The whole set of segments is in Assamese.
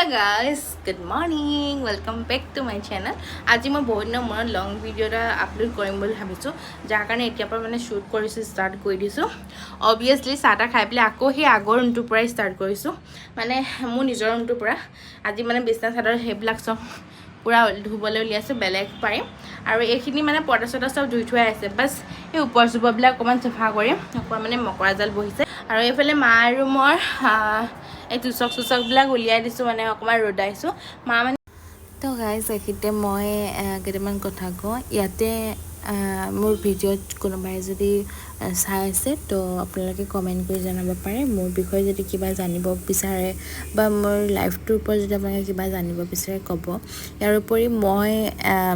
Hello guys, good morning. Welcome back to my channel. আজি মই বহুত দিনৰ মূৰত লং ভিডিও এটা আপলোড কৰিম বুলি ভাবিছো যাৰ কাৰণে এতিয়া পৰা মানে শুট কৰিছো ষ্টাৰ্ট কৰি দিছো obviously সাটা খাই পেলাই আকৌ সেই আগৰ ৰুমটোৰ পৰা ষ্টাৰ্ট কৰিছো মানে মোৰ নিজৰ ৰুমটোৰ পৰা আজি মানে বিছনা চাদৰ হেবিলাক সব পুৰা ধুবলৈ উলিয়াইছো বেলেগ পাৰিম আৰু এইখিনি মানে পৰ্দা চৰ্দা সব ধুই থোৱা আছে বাস এই ওপৰ সুপৰবিলাক অকমান চাফা কৰিম অকমান মানে মকৰা জাল বহিছে আৰু এইফালে মাৰ ৰুমৰ এই তুচক বিলাক উলিয়াই দিছো মানে অকমান ৰদাইছো মা মানে তো গাইস এখিতে মই কেইটামান কথা কওঁ ইয়াতে মোৰ ভিডিঅ'ত কোনোবাই যদি চাই আছে তো আপোনালোকে কমেন্ট কৰি জনাব পাৰে মোৰ বিষয়ে যদি কিবা জানিব বিচাৰে বা মোৰ লাইফটোৰ ওপৰত যদি আপোনালোকে কিবা জানিব বিচাৰে ক'ব ইয়াৰ উপৰি মই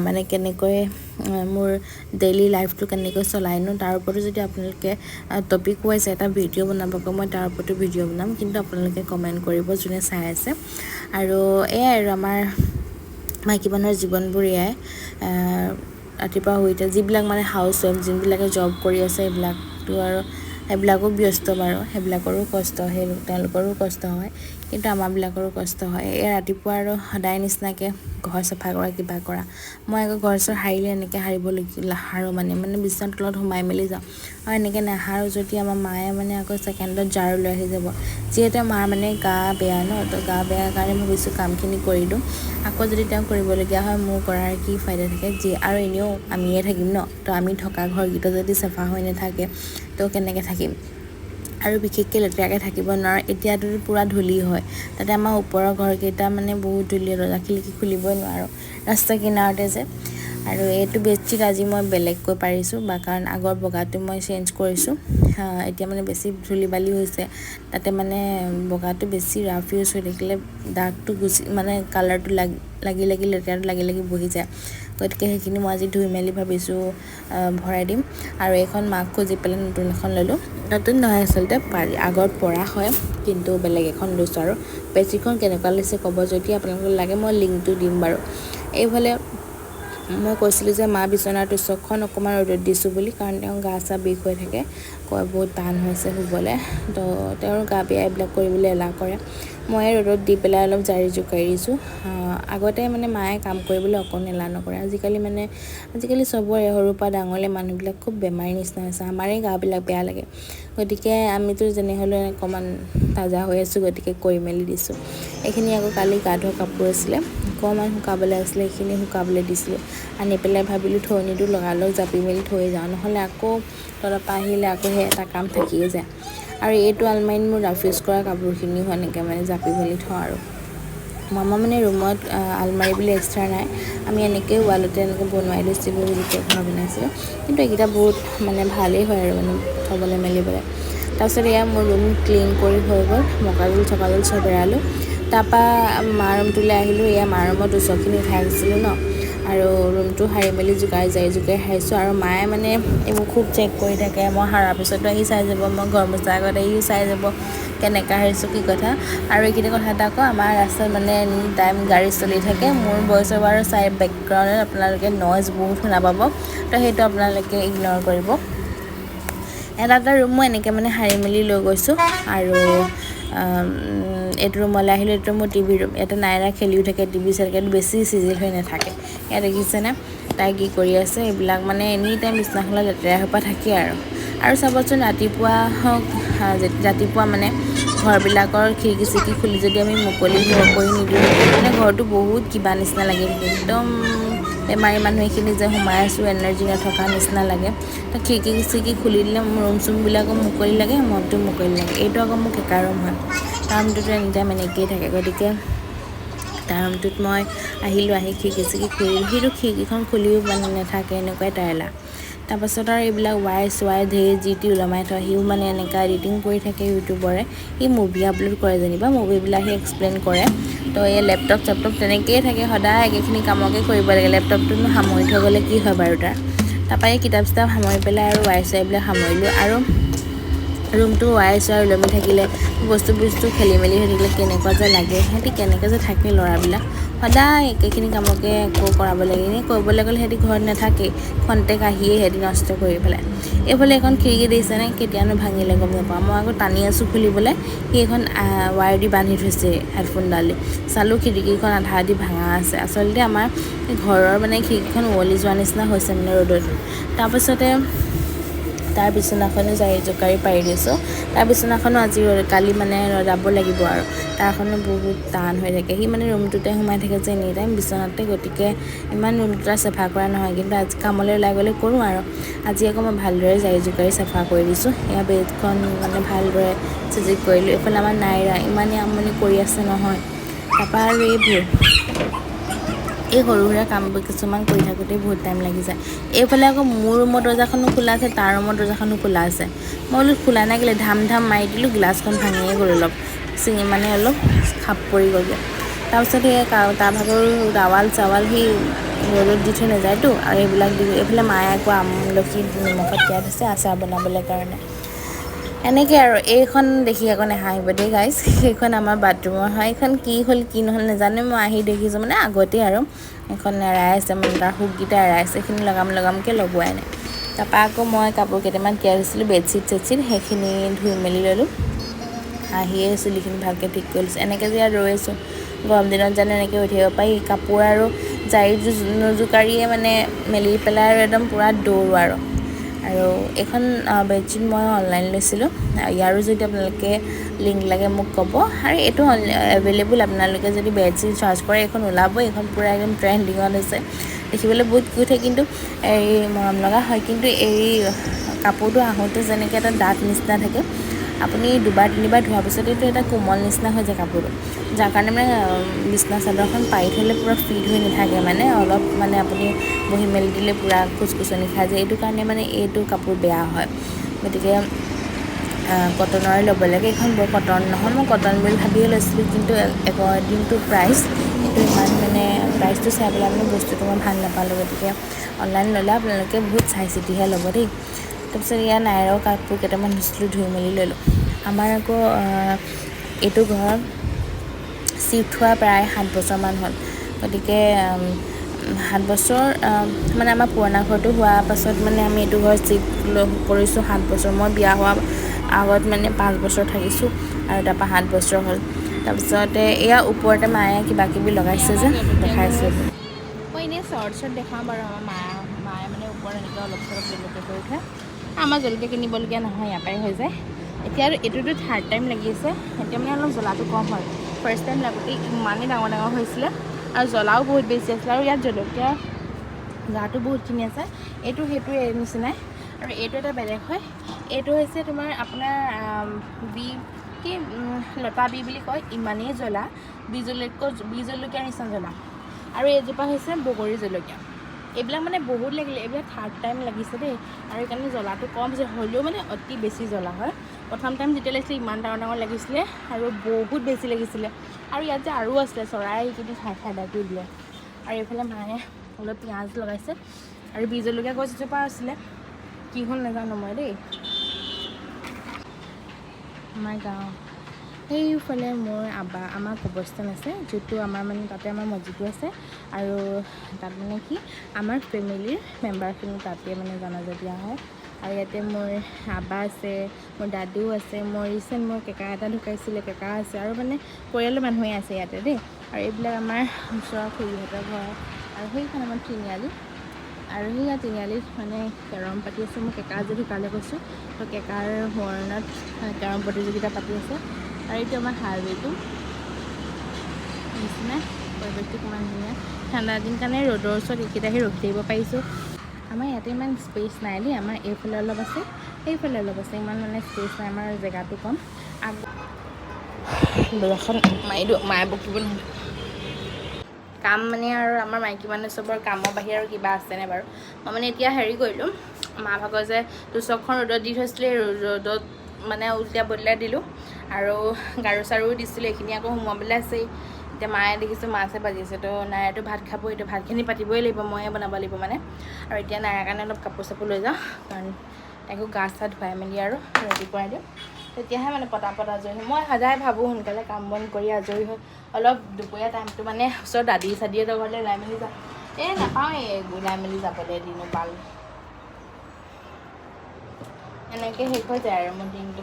মানে কেনেকৈ মোৰ ডেইলি লাইফটো কেনেকৈ চলাইনো তাৰ ওপৰত যদি আপোনালোকে টপিক ওয়াইজ এটা ভিডিঅ' বনাব কয় মই তাৰ ওপৰতো ভিডিঅ' বনাম কিন্তু আপোনালোকে কমেন্ট কৰিব যোনে চাই আছে আৰু আৰু আমাৰ মাইকী মানুহৰ জীৱনবোৰ এয়াই ৰাতিপুৱা শুইতে যিবিলাক মানে হাউচ ৱাইফ যিবিলাকে জব কৰি আছে এইবিলাকটো আৰু সেইবিলাকো ব্যস্ত বাৰু সেইবিলাকৰো কষ্ট হয় তেওঁলোকৰো কষ্ট হয় কিন্তু আমাৰবিলাকৰো কষ্ট হয় এই ৰাতিপুৱা আৰু সদায় নিচিনাকে ঘৰ চাফা কৰা কিবা কৰা মই আকৌ ঘৰ চৰ হাৰিলে এনেকৈ হাৰো মানে বিছনাৰ তলত সোমাই মেলি যাওঁ আৰু এনেকৈ নাহাৰো যদি আমাৰ মায়ে মানে আকৌ ছেকেণ্ডত ঝাৰু লৈ আহি যাব যিহেতু মাৰ মানে গা বেয়া ন তো গা বেয়া কাৰণে ভাবিছোঁ কামখিনি কৰি দিওঁ আকৌ যদি তেওঁ কৰিবলগীয়া হয় মোৰ কৰাৰ কি ফাইদা থাকে যি আৰু এনেও আমিয়ে থাকিম ন তো আমি থকা ঘৰকেইটা যদি চাফা হৈ নাথাকে তো কেনেকৈ থাকিম আৰু বিশেষকৈ লেতেৰাকৈ থাকিব নোৱাৰো এতিয়াতো পুৰা ধূলি হয় তাতে আমাৰ ওপৰৰ ঘৰকেইটা মানে বহুত ধূলি দৰ্জা খিৰিকী খুলিবই নোৱাৰো ৰাস্তা কিনাৰতে যে আৰু এইটো বেডশ্বীট আজি মই বেলেগকৈ পাৰিছো বা কাৰণ আগৰ বগাটো মই চেঞ্জ কৰিছো এতিয়া মানে বেছি ধূলি বালি হৈছে তাতে মানে বগাটো বেছি ৰাফ ইউজ হৈ থাকিলে দাগটো গুছি মানে কালাৰটো লাগি লেতেৰাটো লাগি বহি যায় গতিকে সেইখিনি মই আজি ধুই মেলি ভাবিছো ভৰাই দিম আৰু এখন মাক খুজি পেলাই নতুন এখন ললো নতুন নহয় আচলতে পাৰি আগৰ পৰা হয় কিন্তু বেলেগ এখন লৈছো আৰু বেডশ্বীটখন কেনেকুৱা লাগিছে ক'ব যদি আপোনালোকক লাগে মই লিংকটো দিম বাৰু এইফালে মই কৈছিলো যে মা বিছনাৰ তুচকখন অকমান ৰ'দত দিছো বুলি কাৰণ তেওঁ গা চা বিষ হৈ থাকে কয় বহুত টান হৈছে শুবলে তো তেওঁৰ গা বেয়া এইবিলাক কৰিবলৈ এলাহ কৰে মই ৰ'দত দি পেলাই অলপ জাৰি জোকাৰিছো আগতে মানে মায়ে কাম কৰিবলৈ অকণ এলাহ নকৰে আজিকালি চবৰে সৰুৰ পৰা ডাঙৰলে মানুহবিলাক খুব বেমাৰী নিচিনা হৈছে আমাৰে গাবিলাক বেয়া লাগে গতিকে আমিতো যেনে হ'লেও অকমান তাজা হৈ আছো গতিকে কৰি মেলি দিছো এইখিনি আকৌ কালি গা ধোৱা কাপোৰ আছিলে অকমান শুকাবলৈ আছিলে এইখিনি শুকাবলৈ দিছিলো আনি পেলাই ভাবিলো থৈনিটো লগালগ জাপি মেলি থৈ যাওঁ নহ'লে আকৌ তলৰ পৰা আহিলে আকৌ সেই এটা কাম থাকিয়ে যায় আৰু এইটো আলমাৰিত মোৰ ৰাফিউজ কৰা কাপোৰখিনি এনেকৈ মানে জাপি মেলি থওঁ আৰু মামা মানে ৰুমত আলমাৰি বুলি এক্সট্ৰা নাই আমি এনেকৈ ৱালতে এনেকৈ বনাই লৈছিলোঁ যেতিয়া ঘৰ বনাইছিলোঁ কিন্তু এইকেইটা বহুত মানে ভালেই হয় আৰু মানে থ'বলৈ মেলিবলৈ তাৰপিছত এয়া মোৰ ৰুম ক্লিন কৰি হৈ গ'ল মকাজল চকাজল চব এৰালো তাৰপৰা মাৰ ৰুমটোলৈ আহিলোঁ এয়া মাৰ ৰুমৰ তুচকখিনি উঠাই দিছিলোঁ ন আৰু ৰুমটো সাৰি মেলি জোকাৰি সাৰিছোঁ আৰু মায়ে মানে এইবোৰ খুব চেক কৰি থাকে মই সাৰাৰ পিছতো আহি চাই যাব মই ঘৰ মোচাৰ আগত আহিও চাই যাব কেনেকৈ সাৰিছোঁ কি কথা আৰু এইখিনি কথা এটা আকৌ আমাৰ ৰাস্তাত মানে এনি টাইম গাড়ী চলি থাকে মোৰ ভইচ অভাৰ চাইড বেকগ্ৰাউণ্ডত আপোনালোকে নইজ বহুত শুনা পাব তো সেইটো আপোনালোকে ইগনৰ কৰিব এটা ৰুম মই এনেকৈ মানে সাৰি মেলি লৈ গৈছোঁ আৰু এইটো ৰুমলৈ আহিলোঁ এইটো মোৰ টিভি ৰুম এটা নাইৰা খেলিও থাকে টিভি চাই বেছি চিজিল হৈ নাথাকে ইয়াত দেখিছেনে তাই কি কৰি আছে এইবিলাক মানে এনি টাইম বিছনাখনত লেতেৰা সোপা থাকে আৰু চাবচোন ৰাতিপুৱা মানে ঘৰবিলাকৰ খিৰিকী চিৰিকী খুলি যদি আমি মুকলি কৰি নিদিওঁ মানে ঘৰটো বহুত কিবা নিচিনা লাগি থাকে একদম বেমাৰী মানুহ এইখিনি যে সোমাই আছোঁ এনাৰ্জি নথকা নিচিনা লাগে তো খিৰিকী চিৰিকী খুলি দিলে মোৰ ৰুম চুমবিলাকো মুকলি লাগে মনটো মুকলি লাগে এইটো আকৌ মোৰ কেঁকা ৰুম হয় তাৰ ৰুমটোতো এনি টাইম এনেকৈয়ে থাকে গতিকে তাৰ ৰুমটোত মই আহিলোঁ আহি খিৰিকী চিৰিকী খুলিলোঁ সেইটো খিৰিকীখন খুলিও মানে নাথাকে এনেকুৱাই তাইলা তাৰপাছত আৰু এইবিলাক ৱাই ধেৰ যি টি ওলমাই থয় সিও মানে এনেকুৱা এডিটিং কৰি থাকে ইউটিউবৰে সি মুভি আপলোড কৰে যেনিবা মুভিবিলাক সি এক্সপ্লেইন কৰে তো এই লেপটপ চেপটপ তেনেকৈয়ে থাকে সদায় একেখিনি কামকে কৰিব লাগে লেপটপটোনো সামৰি থৈ গ'লে কি হয় বাৰু তাৰপৰা এই কিতাপ চিতাপ সামৰি পেলাই আৰু ৱাই চাইবিলাক সামৰিলোঁ আৰু ৰুমটো ৱাই চোৱাই ওলমি থাকিলে বস্তু খেলি মেলি হৈ থাকিলে কেনেকুৱা যে লাগে সিহঁতি কেনেকৈ যে থাকে ল'ৰাবিলাক সদায় একেখিনি কামকে আকৌ কৰাব লাগে এনেই কৰিবলৈ গ'লে সিহঁতি ঘৰত নাথাকেই খন্তেক আহিয়ে সিহঁতি নষ্ট কৰি পেলাই এইফালে এখন খিৰিকী দিছেনে কেতিয়ানো ভাঙিলে গম নাপাওঁ মই আকৌ টানি আছোঁ খুলিবলৈ সেইখন ৱায়াৰ দি বান্ধি থৈছে হেডফোনডালে চালোঁ খিৰিকীখন আধা আধি ভাঙা আছে আচলতে আমাৰ ঘৰৰ মানে খিৰিকীখন উৱলি যোৱা নিচিনা হৈছে মানে ৰ'দত তাৰপিছতে তাৰ বিচনাখনো যাই জোকাৰি পাৰি দিছোঁ তাৰ বিচনাখনো আজি কালি মানে ৰ'দাব লাগিব আৰু তাৰখনো বহুত টান হৈ থাকে সি মানে ৰুমটোতে সোমাই থাকে যে এনি টাইম বিচনাতে গতিকে ইমান ৰুমটো চাফা কৰা নহয় কিন্তু আজি কামলৈ ওলাই গ'লে কৰোঁ আৰু আজি আকৌ মই ভালদৰে যাই জোকাৰি চাফা কৰি দিছোঁ এয়া বেডখন মানে ভালদৰে চিজিক কৰিলোঁ এইফালে আমাৰ নাইৰা ইমানেই আমনি কৰি আছে নহয় তাৰপৰা আৰু এইবোৰ এই সৰু সুৰা কামবোৰ কিছুমান কৰি থাকোঁতেই বহুত টাইম লাগি যায় এইফালে আকৌ মোৰ ৰুমৰ দৰ্জাখনো খোলা আছে তাৰ ৰুমৰ দৰ্জাখনো খোলা আছে মই বোলো খোলা নাই কেলৈ ধাম মাৰি দিলোঁ গ্লাছখন ভাঙিয়ে গ'ল অলপ চিঙি মানে অলপ খাপ পৰি গ'লগৈ তাৰপিছত সেই তাৰ ভাগৰ দাৱাল চাৱাল সি ৰ'দত দি থৈ নাযায়তো আৰু এইবিলাক দি এইফালে মায়ে আকৌ আমলখি নিমখত তিয়াই থৈছে আচাৰ বনাবলৈ কাৰণে এনেকৈ আৰু এইখন দেখি আকৌ নাহাঁহিব দেই গাইজ সেইখন আমাৰ বাথৰুমৰ হয় এইখন কি হ'ল কি নহ'ল নাজানো মই আহি দেখিছোঁ মানে আগতেই আৰু এইখন এৰাই আছে মানে তাৰ হুককেইটা এৰাই আছে সেইখিনি লগামকৈ লগোৱাই নাই তাৰপৰা আকৌ মই কাপোৰ কেইটামান তিয়াই দিছিলোঁ বেডশ্বীট সেইখিনি ধুই মেলি ল'লোঁ আহিয়ে চুলিখিনি ভালকৈ ঠিক কৰি লৈছোঁ এনেকৈ যে আৰু ৰৈ আছোঁ গৰম দিনত জানো এনেকৈ উঠিব পাৰি কাপোৰ আৰু জাৰি নোজোকাৰিয়ে মানে মেলি পেলাই আৰু একদম পূৰা দৌৰোঁ আৰু এইখন বেডশ্বীট মই অনলাইন লৈছিলোঁ ইয়াৰো যদি আপোনালোকে লিংক লাগে মোক ক'ব আৰু এইটো এভেইলেবল আপোনালোকে যদি বেডশ্বীট চাৰ্চ কৰে এইখন ওলাবই এইখন পূৰা একদম ট্ৰেণ্ডিঙত হৈছে দেখিবলৈ বহুত কিউট হয় কিন্তু এই মৰম লগা হয় কিন্তু এই কাপোৰটো আহোঁতে যেনেকৈ এটা ডাঠ নিচিনা থাকে আপুনি দুবাৰ তিনিবাৰ ধোৱাৰ পিছতেইতো এটা কোমল নিচিনা হৈ যায় কাপোৰটো যাৰ কাৰণে মানে বিছনা চাদৰখন পাৰি থ'লে পূৰা ফিট হৈ নাথাকে মানে অলপ মানে আপুনি বহি মেলি দিলে পূৰা খুচখুচনি খাই যায় এইটো কাৰণে মানে এইটো কাপোৰ বেয়া হয় গতিকে কটনৰে ল'ব লাগে এইখন বৰ কটন নহয় মই কটন বুলি ভাবিয়ে লৈছিলোঁ কিন্তু দিনটো প্ৰাইচ এইটো ইমান মানে প্ৰাইচটো চাই পেলাই মানে বস্তুটো মই ভাল নাপালোঁ গতিকে অনলাইন ল'লে আপোনালোকে বহুত চাই চিতিহে ল'ব দেই তাৰপিছত ইয়াৰ নাইৰাও কাপোৰ কেইটামান ধুইছিলোঁ ধুই মেলি ল'লোঁ আমাৰ আকৌ এইটো ঘৰত চিফ্ট হোৱা প্ৰায় 7 বছৰমান হ'ল গতিকে 7 বছৰ মানে আমাৰ পুৰণা ঘৰটো হোৱাৰ পাছত মানে আমি এইটো ঘৰ চিফ্ট কৰিছোঁ 7 বছৰ মই বিয়া হোৱা আগত মানে 5 বছৰ থাকিছোঁ আৰু তাৰপৰা 7 বছৰ হ'ল তাৰপিছতে এয়া ওপৰতে মায়ে কিবা কিবি লগাইছে যে দেখাইছোঁ মই এনেই শ্বৰ্টছত দেখাওঁ বাৰু আমাৰ মায়ে মানে ওপৰত এনেকৈ অলপ চলপ জলকীয়া কৰি থয় আমাৰ জলকীয়া কিনিবলগীয়া নহয় ইয়াৰ পৰাই হৈ যায় এতিয়া আৰু এইটোতো থাৰ্ড টাইম লাগি আছে এতিয়া মানে অলপ জ্বলাটো কম হয় ফাৰ্ষ্ট টাইম লাগোঁতে ইমানেই ডাঙৰ হৈছিলে আৰু জ্বলাও বহুত বেছি আছিলে আৰু ইয়াত জলকীয়া গাটো বহুতখিনি আছে এইটো সেইটো নিচিনাই আৰু এইটো এটা বেলেগ হয় এইটো হৈছে তোমাৰ আপোনাৰ কি লতা বুলি কয় ইমানেই জ্বলা বি জলকীয়াৰ নিচিনা জ্বলা আৰু এইজোপা হৈছে বগৰী জলকীয়া এইবিলাক মানে বহুত লাগিলে এইবিলাক থাৰ্ড টাইম লাগিছে দেই আৰু সেইকাৰণে জ্বলাটো কম যে হ'লেও মানে অতি বেছি জ্বলা হয় প্ৰথম টাইম যেতিয়া লাগিছিলে ইমান ডাঙৰ লাগিছিলে আৰু বহুত বেছি লাগিছিলে আৰু ইয়াত যে আৰু আছিলে চৰাই কিন্তু খাই কৰি দিলে আৰু এইফালে মায়ে অলপ পিঁয়াজ লগাইছে আৰু বি জলকীয়া গছ এজোপা আছিলে কি হ'ল নাজানো মই দেই আমাৰ গাঁও সেইফালে মোৰ আমাৰ কবৰস্থান আছে যিটো আমাৰ মানে তাতে আমাৰ মছজিদো আছে আৰু তাত মানে কি আমাৰ ফেমিলিৰ মেম্বাৰখিনি তাতে মানে জানাজা দিয়া হয় আৰু ইয়াতে মোৰ আবা আছে মোৰ দাদু আছে মোৰ ৰিচেণ্ট মোৰ কেকা এটা ঢুকাইছিলে কেকা আছে আৰু মানে পৰিয়ালৰ মানুহে আছে ইয়াতে দেই আৰু এইবিলাক আমাৰ ওচৰৰ খুৰীহঁতৰ ঘৰ আৰু সেইখন আমাৰ তিনিআলি আৰু সেয়া তিনিআলিত মানে কেৰম পাতি আছে মোৰ কেকা যে ঢুকালে কৈছোঁ তো কেকাৰ সোঁৱৰণত কেৰম প্ৰতিযোগিতা পাতি আছে আৰু এইটো আমাৰ হাইৱেটো নিচিনা পৰিৱেশটো কিমান ধুনীয়া ঠাণ্ডা দিন কাৰণে ৰ'দৰ ওচৰত এইকেইটা আহি ৰখি থাকিব পাৰিছোঁ আমাৰ ইয়াতে ইমান স্পেচ নাই দেই আমাৰ এইফালে অলপ আছে সেইফালে অলপ আছে ইমান মানে স্পেচ নাই আমাৰ জেগাটো কম দৰ্জাখন মাৰি দিওঁ মায়ে বকিব নহ'লে কাম মানে আৰু আমাৰ মাইকী মানুহ চবৰ কামৰ বাহিৰে আৰু কিবা আছেনে বাৰু মই মানে এতিয়া হেৰি কৰিলোঁ মা ভাগৰ যে দুচকখন ৰ'দত দি থৈছিলে ৰ'দত মানে উল্টা বদলাই দিলোঁ আৰু গাৰু চাৰুও দিছিলোঁ এইখিনি আকৌ সোমোৱাবলৈ আছেই এতিয়া মায়ে দেখিছোঁ মাছে বাজিছে তো নাইৰাটো ভাত খাব এতিয়া ভাতখিনি পাতিবই লাগিব ময়ে বনাব লাগিব মানে আৰু এতিয়া নাইৰাৰ কাৰণে অলপ কাপোৰ চাপোৰ লৈ যাওঁ কাৰণ তাইকো গা চা ধুৱাই মেলি আৰু ৰেডি কৰাই দিওঁ তেতিয়াহে মানে পটাপট আজৰি হয় মই সদায় ভাবোঁ সোনকালে কাম বন কৰি আজৰি হৈ অলপ দুপৰীয়া টাইমটো মানে ওচৰত দাদী চাদিহঁতৰ ঘৰলৈ ওলাই মেলি যাওঁ নাপাওঁ ওলাই মেলি যাবলৈ দিনো পাল এনেকৈ শেষ হৈ যায় আৰু মোৰ দিনটো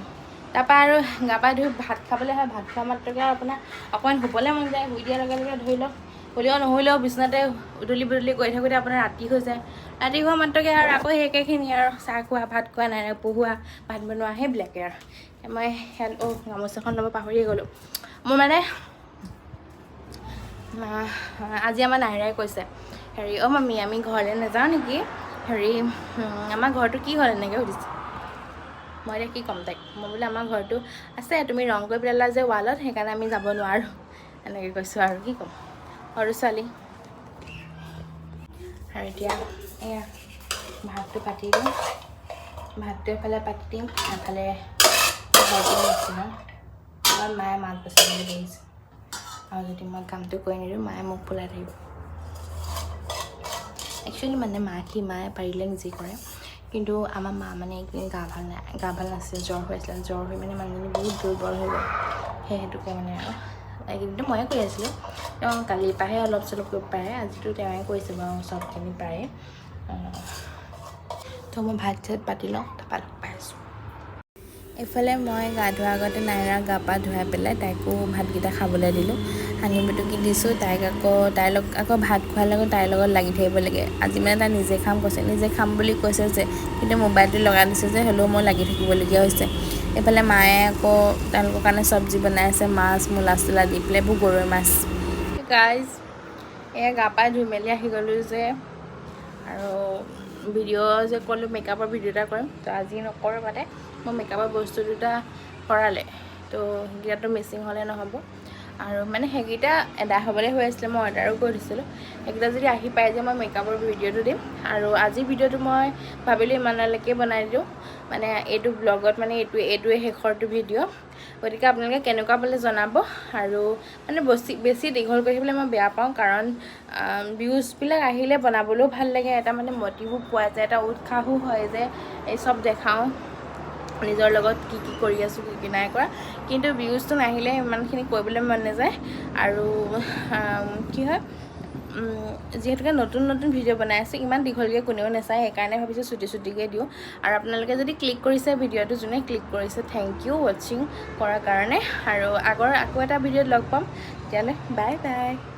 তাৰপৰা আৰু গা পা ধুই ভাত খাবলৈ হয় ভাত খোৱা মাত্ৰকে আৰু আপোনাৰ অকণমান শুবলৈ মন যায় শুই দিয়াৰ লগে লগে ধৰি লওক হ'লেও নহ'লেও বিচনাতে উদলি বুদলি কৰি থাকোঁতে আপোনাৰ ৰাতি হৈ যায় ৰাতি হোৱা মাত্ৰকে আৰু আকৌ সেইখিনি আৰু চাহ খোৱা ভাত খোৱা নাই পঢ়োৱা ভাত বনোৱা সেইবিলাকে আৰু মই গামোচাখন ল'ব পাহৰিয়ে গ'লোঁ মোৰ মানে আজি আমাৰ নাইৰাই কৈছে হেৰি মামী আমি ঘৰলৈ নাযাওঁ নেকি হেৰি আমাৰ ঘৰটো কি হ'ল এনেকৈ সুধিছে মই এতিয়া কি ক'ম তাইক মই বোলে আমাৰ ঘৰটো আছে তুমি ৰং কৰি পেলালা যে ৱালত সেইকাৰণে আমি যাব নোৱাৰোঁ এনেকৈ কৈছোঁ আৰু কি ক'ম সৰু ছোৱালী আৰু এতিয়া এয়া ভাতটো পাতি দিম ভাতটো এফালে পাতি দিম এফালে ঘৰটো নিচিনা আমাৰ মায়ে মাছ বাচিবলৈ গৈছে আৰু যদি মই কামটো কৰি নিদিওঁ মায়ে মোক ফুলাই থাকিব একচুৱেলি মানে মায়ে পাৰিলে নিজে কৰে কিন্তু আমাৰ মা মানে এইকেইদিন গা ভাল নাছিল জ্বৰ হৈ আছিলে জ্বৰ হৈ মানে মানুহজনী বহুত দুৰ্বল হৈ গ'ল সেইটোকে মানে আৰু এইকেইদিনটো ময়ে কৰি আছিলোঁ তেওঁ কালিৰ পৰাহে অলপ চলপ কৰিব পাৰে আজিতো তেওঁৱে কৰিছে বাৰু চবখিনি পাৰে তো মই ভাত চাত পাতি লওঁ তাৰপৰা লগ পাই আছোঁ এইফালে মই গা ধোৱাৰ আগতে নাইৰা গা পা ধুৱাই পেলাই তাইকো ভাতকেইটা খাবলৈ দিলোঁ সানি বুটুকি দিছোঁ তাইক আকৌ ভাত খোৱাৰ লগত তাইৰ লগত লাগি থাকিব লাগে আজি মানে তাই নিজে খাম কৈছে নিজে খাম বুলি কৈছে যে কিন্তু মোবাইলটো লগাই দিছে যে হ'লেও মই লাগি থাকিবলগীয়া হৈছে এইফালে মায়ে আকৌ তেওঁলোকৰ কাৰণে চব্জি বনাই আছে মাছ মূলা চোলা দি পেলাই এইবোৰ গৰৈ মাছ গাইজ এয়া গা পা ধুই মেলি আহি গ'লোঁ যে আৰু ভিডিঅ' যে ক'লোঁ মেকআপৰ ভিডিঅ' এটা কৰিম তো আজি নকৰোঁ মানে মই মেকআপৰ বস্তু দুটা কৰালে তো সেইকেইটাতো মিচিং হ'লে নহ'ব আৰু মানে সেইকেইটা এদাই হ'বলৈ হৈ আছিলে মই অৰ্ডাৰো কৰি দিছিলোঁ সেইকেইটা যদি আহি পাই যে মই মেকআপৰ ভিডিঅ'টো দিম আৰু আজিৰ ভিডিঅ'টো মই ভাবিলোঁ ইমানলৈকে বনাই দিওঁ মানে এইটো ব্লগত মানে এইটোৱে শেষৰটো ভিডিঅ' গতিকে আপোনালোকে কেনেকুৱা পালে জনাব আৰু মানে বেছি দীঘল কৰি থাকিবলৈ মই বেয়া পাওঁ কাৰণ ভিউজবিলাক আহিলে বনাবলৈও ভাল লাগে এটা মানে মটিভো পোৱা যায় এটা উৎসাহো হয় যে এই চব দেখাওঁ নিজৰ লগত কি কৰি আছোঁ কি নাই কৰা কিন্তু ভিউজটো নাহিলে ইমানখিনি কৰিবলৈ মন নাযায় আৰু কি হয় যিহেতুকে নতুন ভিডিঅ' বনাই আছোঁ ইমান দীঘলকৈ কোনেও নাচায় সেইকাৰণে ভাবিছোঁ চুটিকৈ দিওঁ আৰু আপোনালোকে যদি ক্লিক কৰিছে ভিডিঅ'টো যোনে ক্লিক কৰিছে থেংক ইউ ৱাচিং কৰাৰ কাৰণে আৰু আকৌ এটা ভিডিঅ'ত লগ পাম তেতিয়াহ'লে বাই বাই